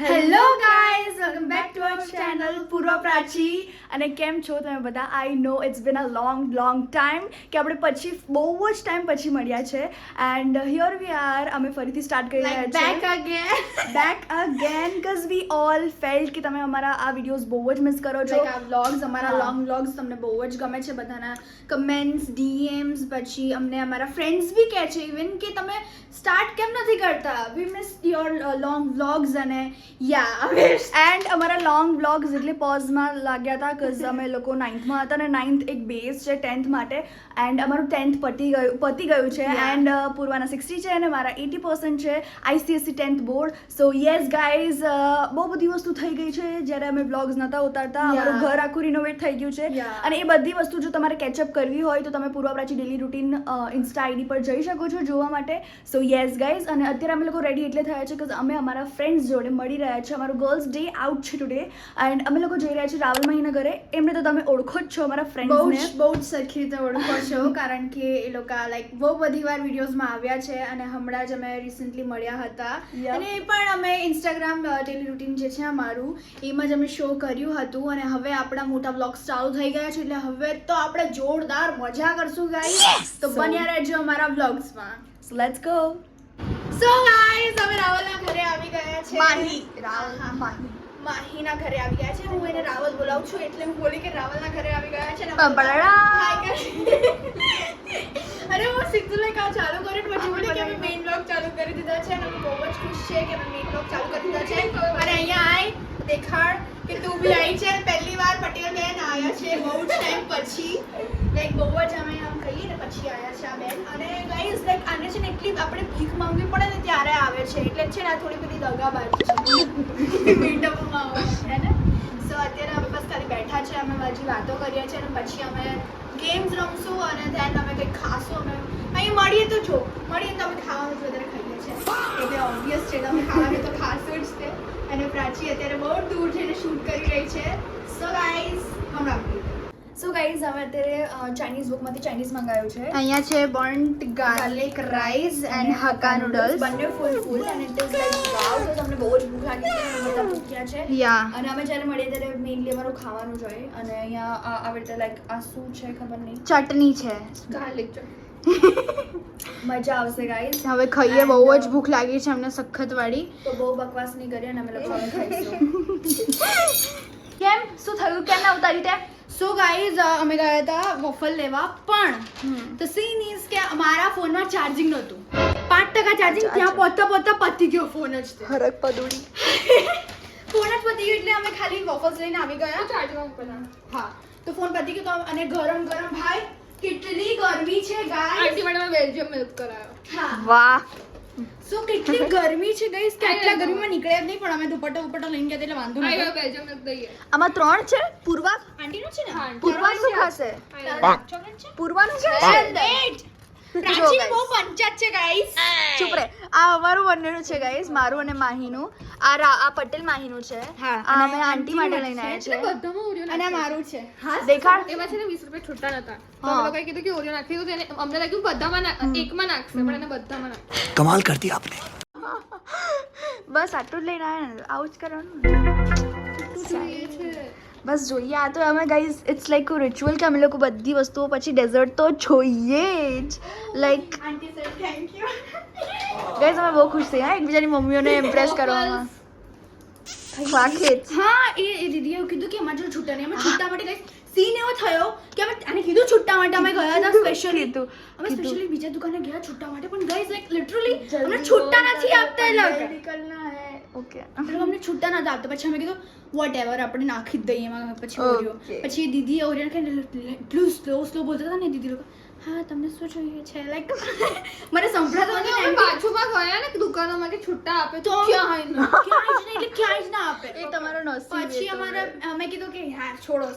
Hello guys, welcome back to our channel Purva Prachi. અને કેમ છો તમે બધા? I know it's been a long time કે આપણે પછી બહુ જ ટાઈમ પછી મળ્યા છે. એન્ડ હિયર વી આર, અમે ફરીથી સ્ટાર્ટ કરી રહ્યા છીએ back again because we all felt કે તમે અમારા આ વિડીયોઝ બહુ જ મિસ કરો છો. આ વ્લોગ્સ, અમારા લોંગ વ્લોગ્સ તમને બહુ જ ગમે છે. બધાના કમેન્ટ્સ, ડીએમ્સ, પછી અમને અમારા ફ્રેન્ડ્સ બી કહે છે ઇવન કે તમે સ્ટાર્ટ કેમ નથી કરતા. વી મિસ યોર લોંગ વ્લોગ્સ. અને એન્ડ અમારા લોંગ વ્લોગ્સ એટલે પોઝમાં લાગ્યા હતા બીકોઝ અમે લોકો 9th હતા અને 9th એક બેઝ છે 10th માટે. એન્ડ અમારું 10th પતી ગયું છે. એન્ડ પૂર્વાના 60 છે અને મારા 80% છે ICSE 10th બોર્ડ. સો યસ ગાઈઝ, બહુ બધી વસ્તુ થઈ ગઈ છે જ્યારે અમે વ્લોગ્સ નહોતા ઉતારતા. અમારું ઘર આખું રિનોવેટ થઈ ગયું છે અને એ બધી વસ્તુ જો તમારે કેચઅપ કરવી હોય તો તમે પૂર્વ પ્રાચી ડેલી રૂટીન ઇન્સ્ટા આઈડી પર જઈ શકો છો જોવા માટે. સો યસ ગાઈઝ, અને અત્યારે અમે લોકો રેડી એટલે થયા છે કે અમે અમારા ફ્રેન્ડ્સ જોડે મળી રહ્યા છે. અમારું ગર્લ્સ ડે આઉટ છે ટુડે એન્ડ અમે લોકો જઈ રહ્યા છીએ રાવલ માહીના ઘરે. એમને તો તમે ઓળખો જ છો, અમારા ફ્રેન્ડ્સને બહુ જ સરખી રીતે ઓળખો છો કારણ કે એ લોકો લાઈક બહુ બધી વાર વિડીયોઝમાં આવ્યા છે અને હમણાં જ અમે રિસન્ટલી મળ્યા હતા. અને એ પણ અમે ઇન્સ્ટાગ્રામ ડેલી રૂટીન જે છે અમારું, એમાં જ અમે શો કર્યું હતું. અને હવે આપણા મોટા વ્લોગ્સ ચાલુ થઈ ગયા છે એટલે હવે તો આપણે જોરદાર મજા કરશું ગાઈસ. તો બન્યા રહેજો અમારા વ્લોગ્સમાં. So let's go. So guys, અમે રાવલના ઘરે આવી ગયા છે. માહીના ઘરે આવી ગયા છે. હું એને રાવલ બોલાવું છું એટલે હું બોલી કે રાવલના ઘરે આવી ગયા છે. અરે હું સીધું લાઈક આ ચાલુ કરી પછી બોલી કે અમે મેઇન બ્લોગ ચાલુ કરી દીધા છે અને અમે બહુ જ ખુશ છે કે અમે મેઇન બ્લોગ ચાલુ કરી દીધા છે. અને અહીંયા આય દેખાડ કે તું બી આવી છે. પહેલી વાર પટેલ બેન આવ્યા છે બહુ જ ટાઈમ પછી. લાઈક બહુ જ અમે આમ કહીએ ને પછી આવ્યા છે આ બેન. અને ગાઈઝ લાઈક આને છે ને એટલી આપણે ભીખ માંગવી પડે ને ત્યારે આવે છે એટલે છે ને આ થોડી બધી દગાબાજી છે મીટઅપમાં આવે ને. સો અત્યારે અમે બસ ખાલી બેઠા છે, અમે હજી વાતો કરીએ છીએ અને પછી અમે ગેમ્સ રમશું અને ધેન અમે કંઈક ખાશું. અમે અહીં મળીએ તો અમે ખાવાનું જ વધારે ખાઈએ છીએ એટલે ઓબ્વિયસ છે અમે ખાવાનું તો ખાશું જ તે. અને પ્રાચી અત્યારે બહુ દૂર જઈને શૂટ કરી રહી છે. સો ગાઈઝ, હમણાં સો ગાઈઝ, અમે અત્યારે ચાઇનીઝ બુકમાંથી ચાઇનીઝ મંગાવ્યું છે. અહીંયા છે બર્ન્ટ garlic rice and hakka noodles. બંને ફૂલ અને ઇટ ઇઝ લાઈક વાવ. તો તમને બહુ જ ભૂખ લાગી છે અને બધા ભૂખ્યા છે. અને અમે જ્યારે મળીએ ત્યારે મેઇનલી અમારું ખાવાનું જ હોય. અને અહીંયા આવી રીતે લાઈક આ શું છે ખબર નહીં, ચટણી છે ગાર્લિક ચટણી. મજા આવશે ગાઈઝ. હવે ખાઈએ, બહુ જ ભૂખ લાગી છે અમને સખત વાળી. તો બહુ બકવાસ નહીં કરીએ અને અમે લોકો હવે ખાઈશું. કેમ શું થયું? કેમ ના ઉતારી તે? સો ગાઈઝ, અમે ગયા હતા વોફલ લેવા પણ તો સીન ઇઝ કે અમારા ફોનમાં ચાર્જિંગ નહોતું. 5% ચાર્જિંગ. ત્યાં પહોંચતા પતી ગયો ફોન જ. હરક પદુડી ફોન જ પતી ગયો એટલે અમે ખાલી વોફલ્સ લઈને આવી ગયા. ચાર્જિંગ હા, તો ફોન પતી ગયો તો અને ગરમ ભાઈ કેટલી ગરમી છે ગાઈઝ. આંટી મેડમે બેલ્જિયમ મિલ્ક કરાયો. હા વાહ. સો કેટલી ગરમી છે ગાઈઝ કે આટલા ગરમીમાં નીકળ્યા જ નહીં. પણ અમે દુપટ્ટો લઈને ગયા એટલે વાંધો નહીં. બેલ્જિયમ મિલ્ક દઈએ. આમાં 3 છે. પૂર્વા આંટીનો છે ને? પૂર્વા શું ખાશે? ચોકલેટ છે. પૂર્વાનું છે. પ્રાચી બહુ પંચાયત છે ગાઈઝ. ચૂપ રે. આ અમારું બંનેનું છે ગાઈઝ, મારું અને માહીનું. આ પટેલ માહીનું છે. આ અમે આંટી માટે લઈને આવ્યા છે. બધામાં ઓરિયો અને આ મારું છે. હા, દેખાડ. એમાં છે ને 20 રૂપિયા છૂટા નતા. તો અમે લોકોએ કીધું કે ઓરિયો નાખી દો. એને અમને લાગ્યું બધામાં એકમાં નાખશે પણ એને બધામાં નાખશે. કમાલ કરતી આપને. બસ આટલું જ લઈને આવ્યા ને, આવું જ કરવાનું. બસ જોઈએ. આ તો અમે ગાઈઝ ઇટ્સ લાઈક રિચ્યુઅલ કે અમે લોકો બધી વસ્તુઓ પછી ડેઝર્ટ તો જોઈએ જ. Like aunty sir thank you. Guys અમે બહુ ખુશ થઈ એકબીજાની મમ્મીઓને ઇમ્પ્રેસ કરવામાં. હા, એ દીદીએ એવું કીધું કે અમારે જો છૂટા નહીં. અમે છૂટા માટે ગાઈઝ સીન એવો થયો કે અમે આને કીધું છૂટા માટે અમે ગયા હતા સ્પેશિયલી. અમે સ્પેશિયલી બીજા દુકાને ગયા છૂટા માટે પણ ગાઈઝ લાઈક લિટરલી અમને છૂટા નથી આપતા એ લોકો. નીકળના હે. ઓકે. એ લોકો અમને છૂટા નથી આપતા. પછી અમે કીધું વોટ એવર, આપણે નાખી જ દઈએ એમાં. પછી ઓરિયો. પછી દીદીએ ઓરિયો નાખીને એટલું સ્લો બોલતા હતા ને દીદી લોકો. હા, તમને શું જોઈએ છે? લાઈક મને સંભળાતો અમે નથી. બાજુમાં ગયા ને દુકાનોમાં કે છૂટા આપે તો ક્યાંય જ ના આપે. એ તમારો નસીબ. પછી અમે કીધું કે હા છોડો,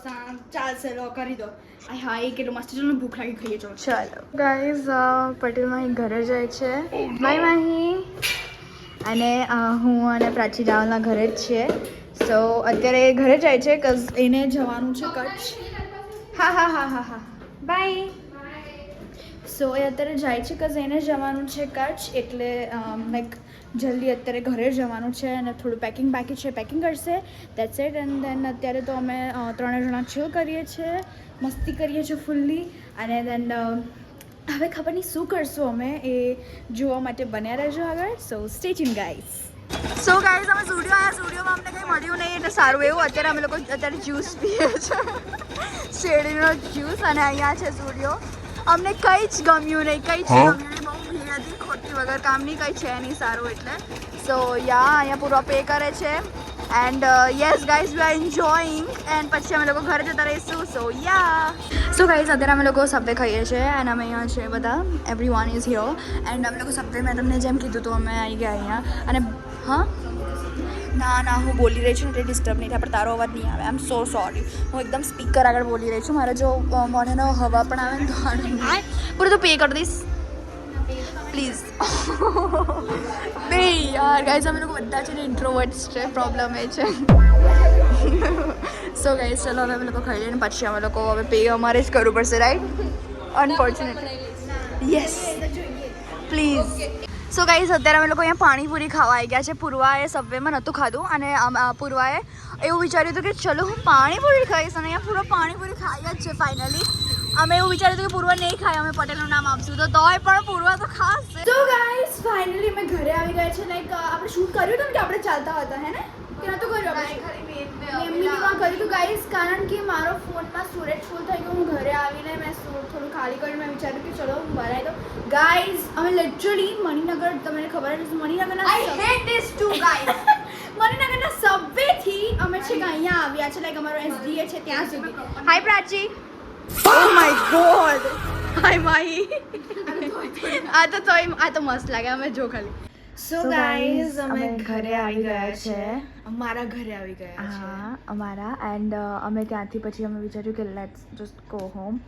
ચાલશે લો કરી દો. હા, એ કેટલું મસ્ત. ચલો ભૂખ લાગી, ખાઈએ ચલો. ચાલો ગાઈઝ, પટેલ માહી ઘરે જાય છે. બાય માહી. અને હું અને પ્રાચી રાવલના ઘરે જ છીએ. સો અત્યારે એ ઘરે જાય છે કઝ એને જવાનું છે કચ્છ. હા બાય. સો એ અત્યારે જાય છે કઝ એને જવાનું છે કચ્છ એટલે લાઈક જલ્દી અત્યારે ઘરે જવાનું છે અને થોડું પેકિંગ બાકી છે પેકિંગ કરશે દેટ્સ ઇટ એન્ડ દેન અત્યારે તો અમે ત્રણે જણા ચિલ કરીએ છીએ મસ્તી કરીએ છીએ ફૂલ્લી અને દેન હવે ખબર નહીં શું કરશું અમે એ જોવા માટે બન્યા રહેજો આગળ સો stay tune guys so guys અમે સ્ટુડિયો આવ્યા સ્ટુડિયોમાં અમને કંઈ મળ્યું નહીં એટલે સારું એવું અત્યારે અમે લોકો અત્યારે જ્યુસ પીએ છીએ શેરડીનો જ્યુસ અને અહીંયા છે સ્ટુડિયો અમને કંઈ જ ગમ્યું નહીં કંઈ જ ગમ્યું નહીં બહુ ભીડ હતી ખોટી વગર કામની કંઈ છે નહીં સારું એટલે સો યા અહીંયા પૂરો પે કરે છે and yes guys we are enjoying and પછી અમે લોકો ઘરે જતા રહીશું સો યા સો ગાઈઝ અત્યારે અમે લોકો સબવે ખાઈએ છીએ એન્ડ અમે અહીંયા છે બધા every one is here and અમે લોકો સબવે મેં તમને જેમ કીધું તો અમે આવી ગયા અહીંયા અને હા ના હું બોલી રહી છું એટલે ડિસ્ટર્બ નહીં થાય પણ તારો અવાજ નહીં આવે આઈ એમ સો સોરી હું એકદમ સ્પીકર આગળ બોલી રહી છું મારે જો મને હવા પણ આવે ને તો પૂરું તો પે કરી દઈશ પ્લીઝ બે યાર ગાઈઝ અમે લોકો બધા છે ને ઇન્ટ્રોવર્ટ્સ છે પ્રોબ્લેમ એ છે સો ગાઈઝ ચલો હવે અમે લોકો ખાઈ લઈએ પછી અમે લોકો હવે પે અમારે જ કરવું પડશે right unfortunately yes please so guys અત્યારે અમે લોકો અહીંયા પાણીપુરી ખાવા આવી ગયા છે પૂર્વાએ સબવેમાં નહોતું ખાધું અને પૂર્વાએ એવું વિચાર્યું હતું કે ચલો હું પાણીપુરી ખાઈશ અને અહીંયા પૂરો પાણીપુરી ખાઈ જ છે ફાઇનલી અમે એવું વિચાર્યું હતું કે પૂર્વા નહીં ખાય અમે પટેલનું નામ આપશું તો તોય પણ પૂર્વા તો ખાસ તો ગાઈઝ ફાઇનલી અમે ઘરે આવી ગયા છે લાઈક આપણે શૂટ કર્યું હતું ને કે આપણે ચાલતા હતા હે ને કે નહોતું કર્યું આપણે મેમલીમાં કર્યું હતું ગાઈઝ કારણ કે મારો ફોનમાં સ્ટોરેજ ફૂલ થઈ ગયો હું ઘરે આવીને મેં થોડું ખાલી કરીને મેં વિચાર્યું કે ચલો હું ભરાઈ દઉં ગાઈઝ અમે લિટરલી મણિનગર તમને ખબર જ મણિનગરના I hate this too guys મણિનગરના સબવેથી અમે છે કે અહીંયા આવ્યા છે લાઈક અમારો એસડીએ છે ત્યાં સુધી હાય પ્રાચી ઓ માય ગોડ હાય માહી આ તો મસ્ત લાગે અમે જો ખાલી સો ગાઈઝ અમે ઘરે આવી ગયા છે અમારા ઘરે આવી ગયા છે હા અમારા એન્ડ અમે ત્યાંથી પછી અમે વિચાર્યું કે let's just go home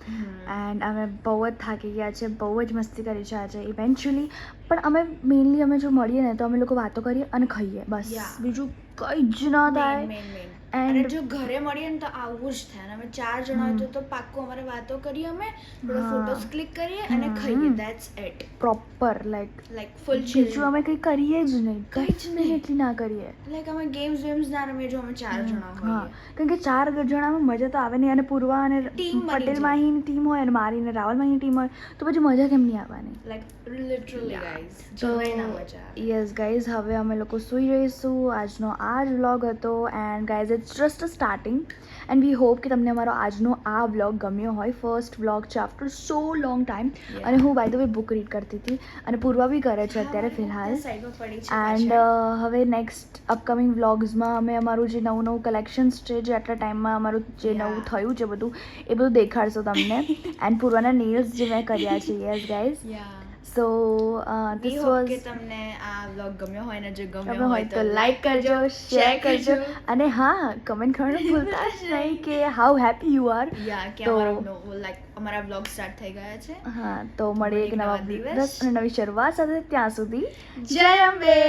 and અમે બહુ જ થાકી ગયા છે બહુ જ મસ્તી કરી છે આજે ઇવેન્ચ્યુઅલી પણ અમે મેઇનલી અમે જો મળીએ ને તો અમે લોકો વાતો કરીએ અને ખાઈએ બસ બીજું કંઈ જ ન થાય અને જો ઘરે મળીએ ને તો આવું જ થાય અમે 4 જણા હોય તો પાક્કું અમારે વાતો કરીએ અમે થોડો ફોટોસ ક્લિક કરીએ અને ખાઈએ ધેટ્સ ઇટ પ્રોપર લાઈક ફૂલ બીજું અમે કંઈ કરીએ જ નહીં કંઈ જ નહીં એટલી ના કરીએ લાઈક અમે ગેમ્સ ના રમીએ જો અમે 4 જણા હોય હા કારણ કે 4 જણામાં મજા તો આવે નહીં અને પૂર્વા અને પટેલ માહીની ટીમ હોય અને મારી અને રાવલ માહીની ટીમ હોય તો પછી મજા કેમ નહીં આવવાની લાઈક લિટરલી ગાઈઝ તો યસ ગાઈઝ હવે અમે લોકો સૂઈ રહીશું આજનો આ જ વ્લોગ હતો and guys it's just a starting and we hope કે તમને અમારો આજનો આ વ્લોગ ગમ્યો હોય ફર્સ્ટ વ્લોગ છે આફ્ટર સો લોંગ ટાઈમ અને હું by the way book read કરતી હતી અને પૂર્વા બી કરે છે અત્યારે ફિલહાલ એન્ડ હવે નેક્સ્ટ અપકમિંગ વ્લોગ્સમાં અમે અમારું જે નવું કલેક્શન્સ છે જે આટલા ટાઈમમાં અમારું જે નવું થયું છે એ બધું દેખાડશો તમને એન્ડ પૂર્વાના નેલ્સ જે મેં કર્યા છે yes guys so this was કે તમને આ વ્લોગ ગમ્યો હોય ને જો ગમ્યો હોય તો લાઈક કરજો શેર કરજો અને હા કમેન્ટ કરવાનું ભૂલતા જ નહીં કે હાઉ હેપી યુ આર તો લાઈક અમારા વ્લોગ સ્ટાર્ટ થઈ ગયા છે હા તો મળીએ એક નવા દિવસ અને નવી શરૂઆત સાથે ત્યાં સુધી જય અંબે